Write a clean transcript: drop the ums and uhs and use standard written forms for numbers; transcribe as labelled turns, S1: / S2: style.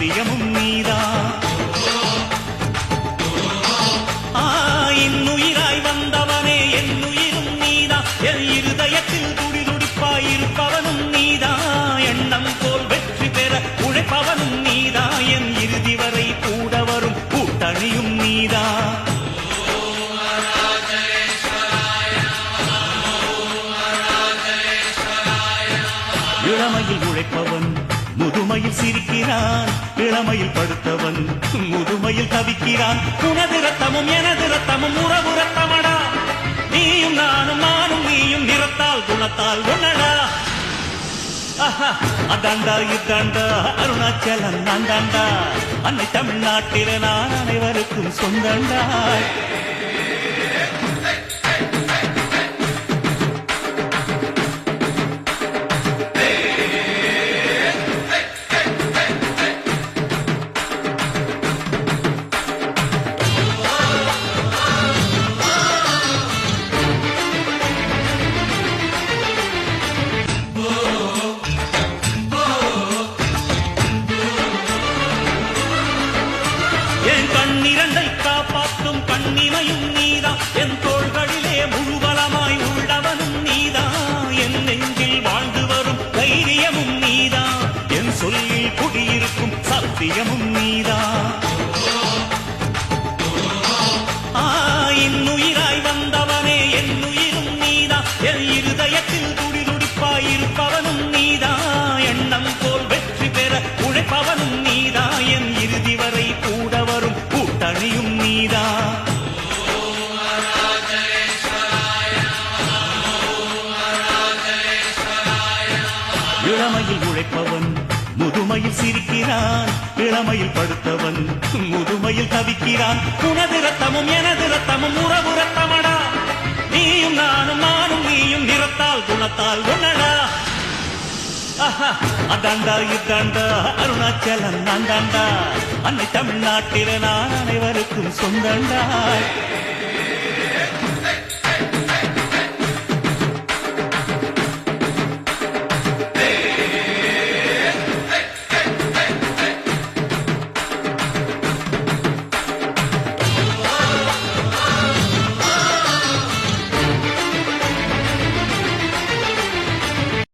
S1: சத்தியமும் நீதான். இன்னுயிராய் வந்தவனே என்னுயிரும் நீதான். என் இருதயத்தில் துடிதுடிப்பாயிருப்பவனும் நீதான். எண்ணம் போல் வெற்றி பெற உழைப்பவனும் நீதான். என் இறுதி வரை கூட வரும் கூட்டணியும் நீதான். இளமையில் உழைப்பவன் முதுமையில் சிரிக்கிறான். இளமையில் படுத்தவன் முதுமையில் தவிக்கிறான். உனது ரத்தமும் எனது ரத்தமும் உறவு ரத்தமடா. நீயும் நானும் நானும் நீயும் நிறத்தால் குணத்தால் ஒன்னடா. அதாண்டா இதாண்டா அருணாச்சலம் நான் தாண்டா. அன்னை தமிழ்நாட்டில நான் அனைவருக்கும் சொந்தண்டா. என் கண்ணிரண்டை காப்பாற்றும் கண்ணிமையும் நீதான். என் தோள்களிலே முழுவலமாய் உள்ளவனும் நீதான். என் நெஞ்சில் வாழ்ந்து வரும் தைரியமும் நீதான். என் சொல்லில் குடியிருக்கும் சத்தியமும் நீதான். இன்னுயிராய் வந்தவனே என்னுயிரும் நீதான். என் இருதயத்தில் துடிதுடிப்பாயிருப்பவனும் நீதான். எண்ணம் போல் வெற்றி பெற உழைப்பவனும் நீதான். என் இறுதி வரை கூட வரும் கூட்டணியும் நீதான். இளமையில் உழைப்பவன் முதுமையில் சிரிக்கிறான். இளமையில் படுத்தவன் முதுமையில் தவிக்கிறான். உனது ரத்தமும் எனது ரத்தமும் உறவு ரத்தமடா. நீயும் நானும் நானும் நீயும் நிறத்தால் குணத்தால் ஒன்னடா. அதாண்டா இதாண்டா அருணாச்சலம் நான் தாண்டா. அன்னை தமிழ்நாட்டில நான் அனைவருக்கும் சொந்தண்டா.